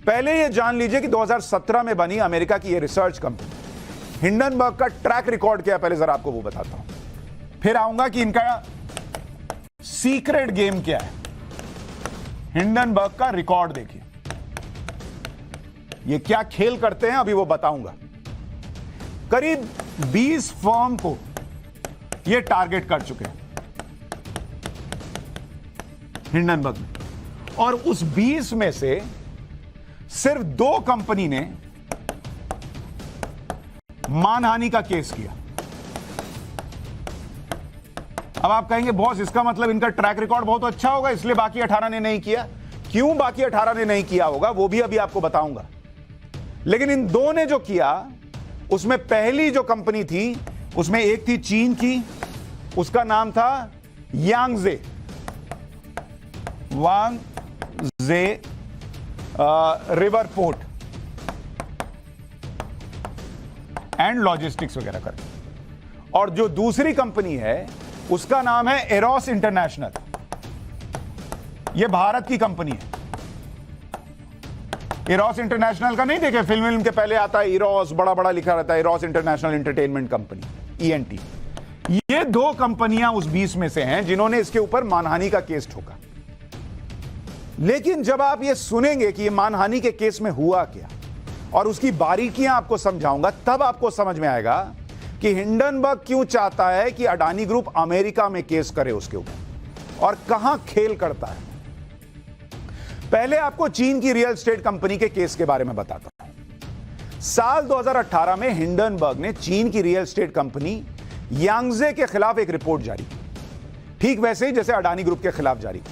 पहले ये जान लीजिए कि 2017 में बनी अमेरिका की ये रिसर्च कंपनी हिंडनबर्ग का ट्रैक रिकॉर्ड क्या है, पहले जरा आपको वो बताता हूं, फिर आऊंगा कि इनका सीक्रेट गेम क्या है। हिंडनबर्ग का रिकॉर्ड देखिए, ये क्या खेल करते हैं अभी वो बताऊंगा। करीब 20 फर्म को ये टारगेट कर चुके हैं हिंडनबर्ग में, और उस 20 में से सिर्फ 2 कंपनी ने मानहानि का केस किया। अब आप कहेंगे बॉस इसका मतलब इनका ट्रैक रिकॉर्ड बहुत अच्छा होगा इसलिए बाकी 18 ने नहीं किया। क्यों बाकी 18 ने नहीं किया होगा वो भी अभी आपको बताऊंगा, लेकिन इन 2 ने जो किया उसमें पहली जो कंपनी थी उसमें एक थी चीन की, उसका नाम था Yangtze river port and logistics वगैरह कर, और जो दूसरी कंपनी है उसका नाम है एरोस इंटरनेशनल। यह भारत की कंपनी है। एरोस इंटरनेशनल का नहीं देखे फिल्म के पहले आता है इरोस, बड़ा बड़ा लिखा रहता है arrows international entertainment company ENT। ये 2 कंपनियां उस 20 में से हैं जिन्होंने इसके ऊपर मानहानि का केस ठोका। लेकिन जब आप ये सुनेंगे कि ये मानहानि के केस में हुआ क्या और उसकी बारीकियां आपको समझाऊंगा, तब आपको समझ में आएगा कि हिंडनबर्ग क्यों चाहता है कि अडानी ग्रुप अमेरिका में केस करे उसके ऊपर और कहां खेल करता है। पहले आपको चीन की रियल एस्टेट कंपनी के केस के बारे में बताता हूं। साल 2018 में हिंडनबर्ग ने चीन की रियल एस्टेट कंपनी यांगजे के खिलाफ एक रिपोर्ट जारी की, ठीक वैसे ही जैसे अडानी ग्रुप के खिलाफ जारी की।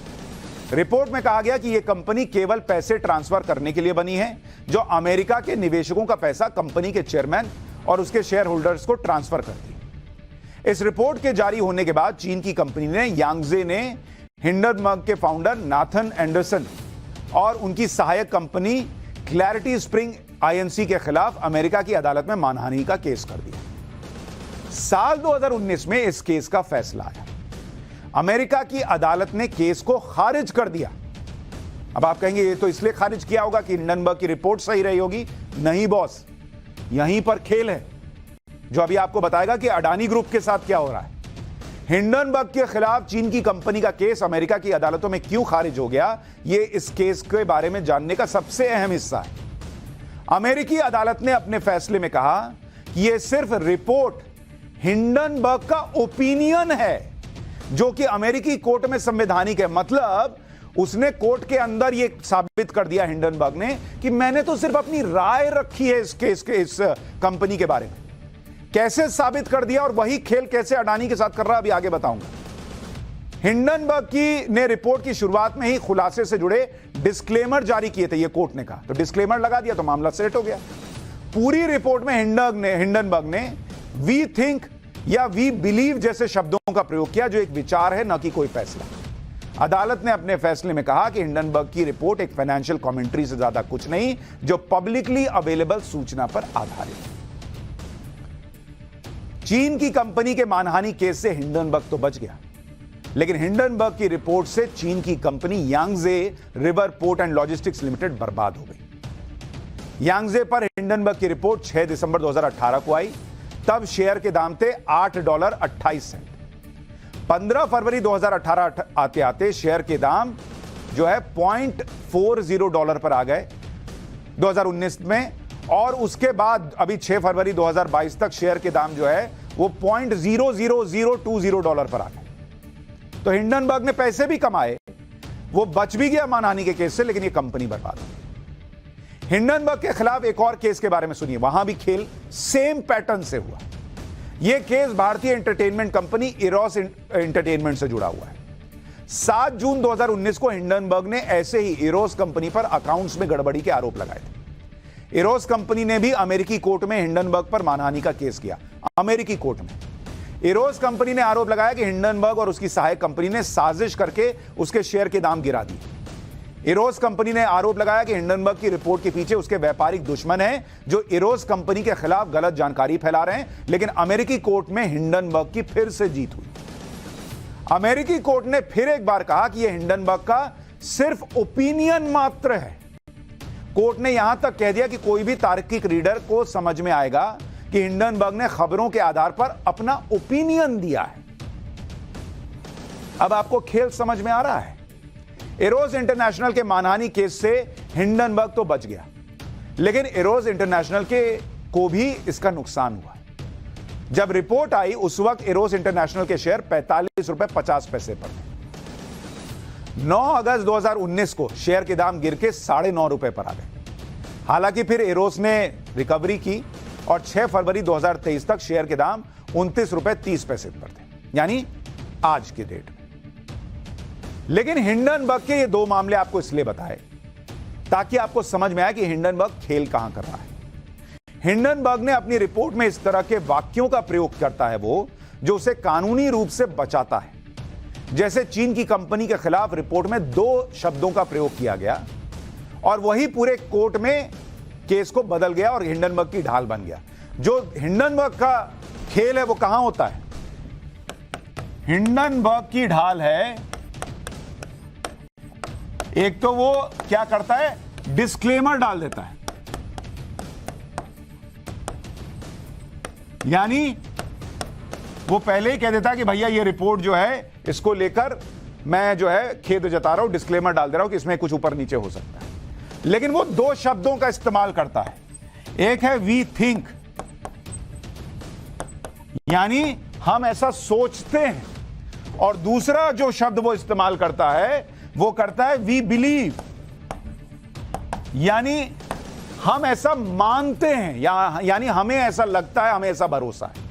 रिपोर्ट में कहा गया कि यह कंपनी केवल पैसे ट्रांसफर करने के लिए बनी है, जो अमेरिका के निवेशकों का पैसा कंपनी के चेयरमैन और उसके शेयर होल्डर्स को ट्रांसफर करती है। इस रिपोर्ट के जारी होने के बाद चीन की कंपनी ने यांगजे ने हिंडनबर्ग के फाउंडर नाथन एंडरसन और उनकी सहायक कंपनी क्लैरिटी स्प्रिंग INC के खिलाफ अमेरिका की अदालत में मानहानि का केस कर दिया। साल 2019 में इस केस का फैसला आया। अमेरिका की अदालत ने केस को खारिज कर दिया। अब आप कहेंगे ये तो इसलिए खारिज किया होगा कि हिंडनबर्ग की रिपोर्ट सही रही होगी। नहीं बॉस, यहीं पर खेल है जो अभी आपको बताएगा कि अडानी ग्रुप के साथ क्या हो रहा है। हिंडनबर्ग के खिलाफ चीन की कंपनी का केस अमेरिका की अदालतों में क्यों खारिज हो गया, यह इस केस के बारे में जानने का सबसे अहम हिस्सा है। अमेरिकी अदालत ने अपने फैसले में कहा कि यह सिर्फ रिपोर्ट हिंडनबर्ग का ओपिनियन है जो कि अमेरिकी कोर्ट में संवैधानिक है। मतलब उसने कोर्ट के अंदर यह साबित कर दिया हिंडनबर्ग ने कि मैंने तो सिर्फ अपनी राय रखी है इस केस के, इस कंपनी के बारे में। कैसे साबित कर दिया और वही खेल कैसे अडानी के साथ कर रहा है अभी आगे बताऊंगा। हिंडनबर्ग की ने रिपोर्ट की शुरुआत में ही खुलासे से जुड़े डिस्क्लेमर जारी किए थे, ये कोर्ट ने कहा, तो डिस्क्लेमर लगा दिया तो मामला सेट हो गया। पूरी रिपोर्ट में हिंडनबर्ग ने वी थिंक या वी बिलीव जैसे शब्दों का प्रयोग किया जो एक विचार है, न कि कोई फैसला। अदालत ने अपने फैसले में कहा कि हिंडनबर्ग की रिपोर्ट एक फाइनेंशियल कमेंट्री से ज्यादा कुछ नहीं, जो पब्लिकली अवेलेबल सूचना पर आधारित है। चीन की कंपनी के मानहानि केस से हिंडनबर्ग तो बच गया, लेकिन हिंडनबर्ग की रिपोर्ट से चीन की company Yangtze river port and logistics limited बर्बाद हो गई। यांगजे पर हिंडनबर्ग की रिपोर्ट 6 दिसंबर 2018 को आई। तब शेयर के दाम थे $8.28। 15 फरवरी 2018 आते आते शेयर के दाम जो है $0.40 पर आ गए 2019 में, और उसके बाद अभी 6 फरवरी 2022 तक शेयर के दाम जो है वो $0.00020 पर आ गए। तो हिंडनबर्ग ने पैसे भी कमाए, वो बच भी गया मानहानि के केस से, लेकिन ये कंपनी बर्बाद हो गई। हिंडनबर्ग के खिलाफ एक और केस के बारे में सुनिए, वहां भी खेल सेम पैटर्न से हुआ। यह केस भारतीय एंटरटेनमेंट कंपनी इरोस एंटरटेनमेंट से जुड़ा हुआ है। 7 जून 2019 को हिंडनबर्ग ने ऐसे ही इरोस कंपनी पर अकाउंट्स में गड़बड़ी के आरोप लगाए थे। इरोस कंपनी ने भी अमेरिकी कोर्ट में हिंडनबर्ग पर मानहानि का केस किया। अमेरिकी कोर्ट में इरोस कंपनी ने आरोप लगाया कि हिंडनबर्ग और उसकी सहायक कंपनी ने साजिश करके उसके शेयर के दाम गिरा दिए। इरोस कंपनी ने आरोप लगाया कि हिंडनबर्ग की रिपोर्ट के पीछे उसके व्यापारिक दुश्मन हैं जो इरोस कंपनी के खिलाफ गलत जानकारी फैला रहे हैं, लेकिन अमेरिकी कोर्ट में हिंडनबर्ग की फिर से जीत हुई। अमेरिकी कोर्ट ने फिर एक बार कहा कि यह हिंडनबर्ग का सिर्फ ओपिनियन मात्र है, कोर्ट ने यहां तक कह दिया कि कोई भी तार्किक रीडर को समझ में आएगा कि हिंडनबर्ग ने खबरों के आधार पर अपना ओपिनियन दिया है। अब आपको खेल समझ में आ रहा है। एरोस इंटरनेशनल के मानहानि केस से हिंडनबर्ग तो बच गया, लेकिन एरोस इंटरनेशनल को भी इसका नुकसान हुआ। जब रिपोर्ट आई उस वक्त एरोस इंटरनेशनल के शेयर 45 रुपए 50 पैसे पर थे। 9 अगस्त 2019 को शेयर के दाम गिर के 9.5 रुपए पर आ गए। हालांकि फिर एरोस ने रिकवरी की और 6 फरवरी 2023 तक शेयर के दाम 29 रुपए 30 पैसे पर थे, यानी आज के डेट में। लेकिन हिंडनबर्ग के ये 2 मामले आपको इसलिए बताए ताकि आपको समझ में आए कि हिंडनबर्ग खेल कहां कर रहा है। हिंडनबर्ग ने अपनी रिपोर्ट में इस तरह के वाक्यों का प्रयोग करता है वो जो उसे कानूनी रूप से बचाता है। जैसे चीन की कंपनी के खिलाफ रिपोर्ट में 2 शब्दों का प्रयोग किया गया और वही पूरे कोर्ट में केस को बदल गया और हिंडनबर्ग की ढाल बन गया। जो हिंडनबर्ग का खेल है वो कहां होता है? हिंडनबर्ग की ढाल है, एक तो वो क्या करता है, डिस्क्लेमर डाल देता है, यानी वो पहले ही कह देता है कि भैया ये रिपोर्ट जो है इसको लेकर मैं जो है खेद जता रहा हूं, डिस्क्लेमर डाल दे रहा हूं कि इसमें कुछ ऊपर नीचे हो सकता है। लेकिन वो 2 शब्दों का इस्तेमाल करता है, एक है वी थिंक, यानी हम ऐसा सोचते हैं, और दूसरा जो शब्द वो इस्तेमाल करता है वो करता है वी बिलीव, यानी हम ऐसा मानते हैं, यानी हमें ऐसा लगता है, हमें ऐसा भरोसा है।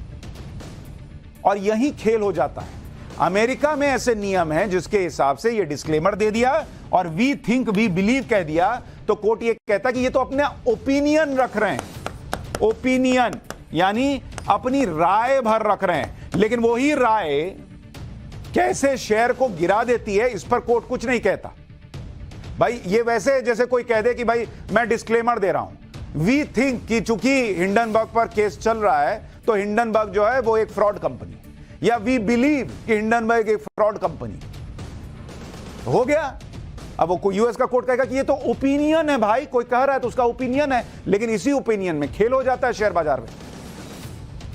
और यही खेल हो जाता है। अमेरिका में ऐसे नियम हैं जिसके हिसाब से ये डिस्क्लेमर दे दिया और वी थिंक वी बिलीव कह दिया तो कोर्ट ये कहता है कि ये तो अपना ओपिनियन रख रहे हैं। ओपिनियन यानी अपनी राय भर रख रहे हैं, लेकिन वही राय कैसे शेयर को गिरा देती है इस पर कोर्ट कुछ नहीं कहता। भाई ये वैसे जैसे कोई कह दे कि भाई मैं डिस्क्लेमर दे रहा हूं, वी थिंक कि चूंकि हिंडनबर्ग पर केस चल रहा है तो हिंडनबर्ग जो है वो एक फ्रॉड कंपनी, या वी बिलीव कि हिंडनबर्ग एक फ्रॉड कंपनी हो गया। अब वो यूएस का कोर्ट कहेगा कि ये तो ओपिनियन है, भाई कोई कह रहा है तो उसका ओपिनियन है, लेकिन इसी ओपिनियन में खेल हो जाता है शेयर बाजार में।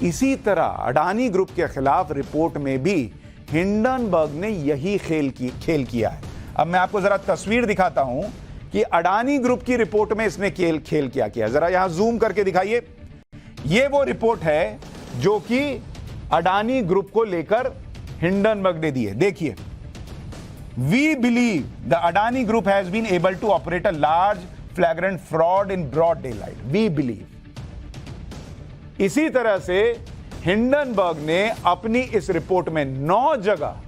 इसी तरह अडानी ग्रुप के खिलाफ रिपोर्ट में भी हिंडनबर्ग ने यही खेल किया है। अब मैं आपको जरा तस्वीर दिखाता हूं कि अडानी ग्रुप की रिपोर्ट में इसने खेल क्या किया। जरा यहां जूम करके दिखाइए। ये वो रिपोर्ट है जो कि अडानी ग्रुप को लेकर हिंडनबर्ग ने दी है। देखिए, we believe the Adani group has been able to operate a large flagrant fraud in broad daylight. We believe. इसी तरह से हिंडनबर्ग ने अपनी इस रिपोर्ट में 9 जगह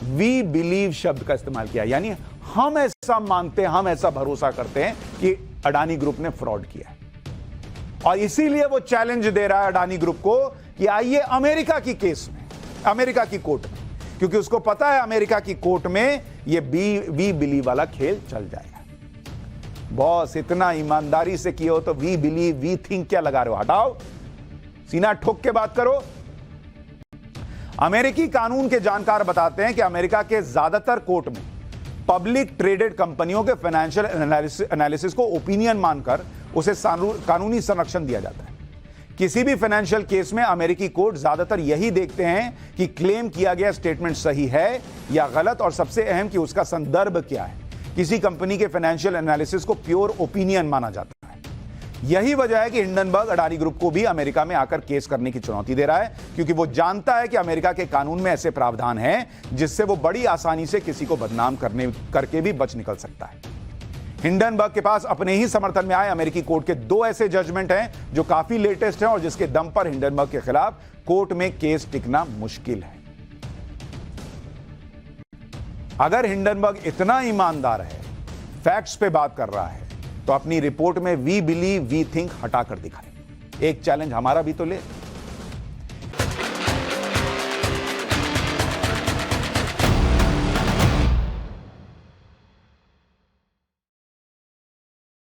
वी बिलीव शब्द का इस्तेमाल किया, यानी हम ऐसा मानते हैं, हम ऐसा भरोसा करते हैं कि अडानी ग्रुप ने फ्रॉड किया है। और इसीलिए वो चैलेंज दे रहा है अडानी ग्रुप को कि आइए अमेरिका की केस में, अमेरिका की कोर्ट में, क्योंकि उसको पता है अमेरिका की कोर्ट में ये वी बिलीव वाला खेल चल जाएगा। बॉस इतना ईमानदारी से किए हो तो वी बिलीव वी थिंक क्या लगा रहे हो? हटाओ, सीना ठोक के बात करो। अमेरिकी कानून के जानकार बताते हैं कि अमेरिका के ज्यादातर कोर्ट में पब्लिक ट्रेडेड कंपनियों के फाइनेंशियल एनालिसिस को ओपिनियन मानकर उसे कानूनी संरक्षण दिया जाता है। किसी भी फाइनेंशियल केस में अमेरिकी कोर्ट ज्यादातर यही देखते हैं कि क्लेम किया गया स्टेटमेंट सही है या गलत, और सबसे अहम कि उसका संदर्भ क्या है। किसी कंपनी के फाइनेंशियल एनालिसिस को प्योर ओपिनियन माना जाता है। यही वजह है कि हिंडनबर्ग अडानी ग्रुप को भी अमेरिका में आकर केस करने की चुनौती दे रहा है, क्योंकि वो जानता है कि अमेरिका के कानून में ऐसे प्रावधान हैं जिससे वो बड़ी आसानी से किसी को बदनाम करके भी बच निकल सकता है। हिंडनबर्ग के पास अपने ही समर्थन में आए अमेरिकी कोर्ट के 2 ऐसे जजमेंट हैं जो काफी लेटेस्ट हैं और जिसके दम पर हिंडनबर्ग के खिलाफ कोर्ट में केस टिकना मुश्किल है। अगर हिंडनबर्ग इतना ईमानदार है, फैक्ट्स पे बात कर रहा है, तो अपनी रिपोर्ट में वी बिलीव वी थिंक हटाकर दिखाए। एक चैलेंज हमारा भी तो ले।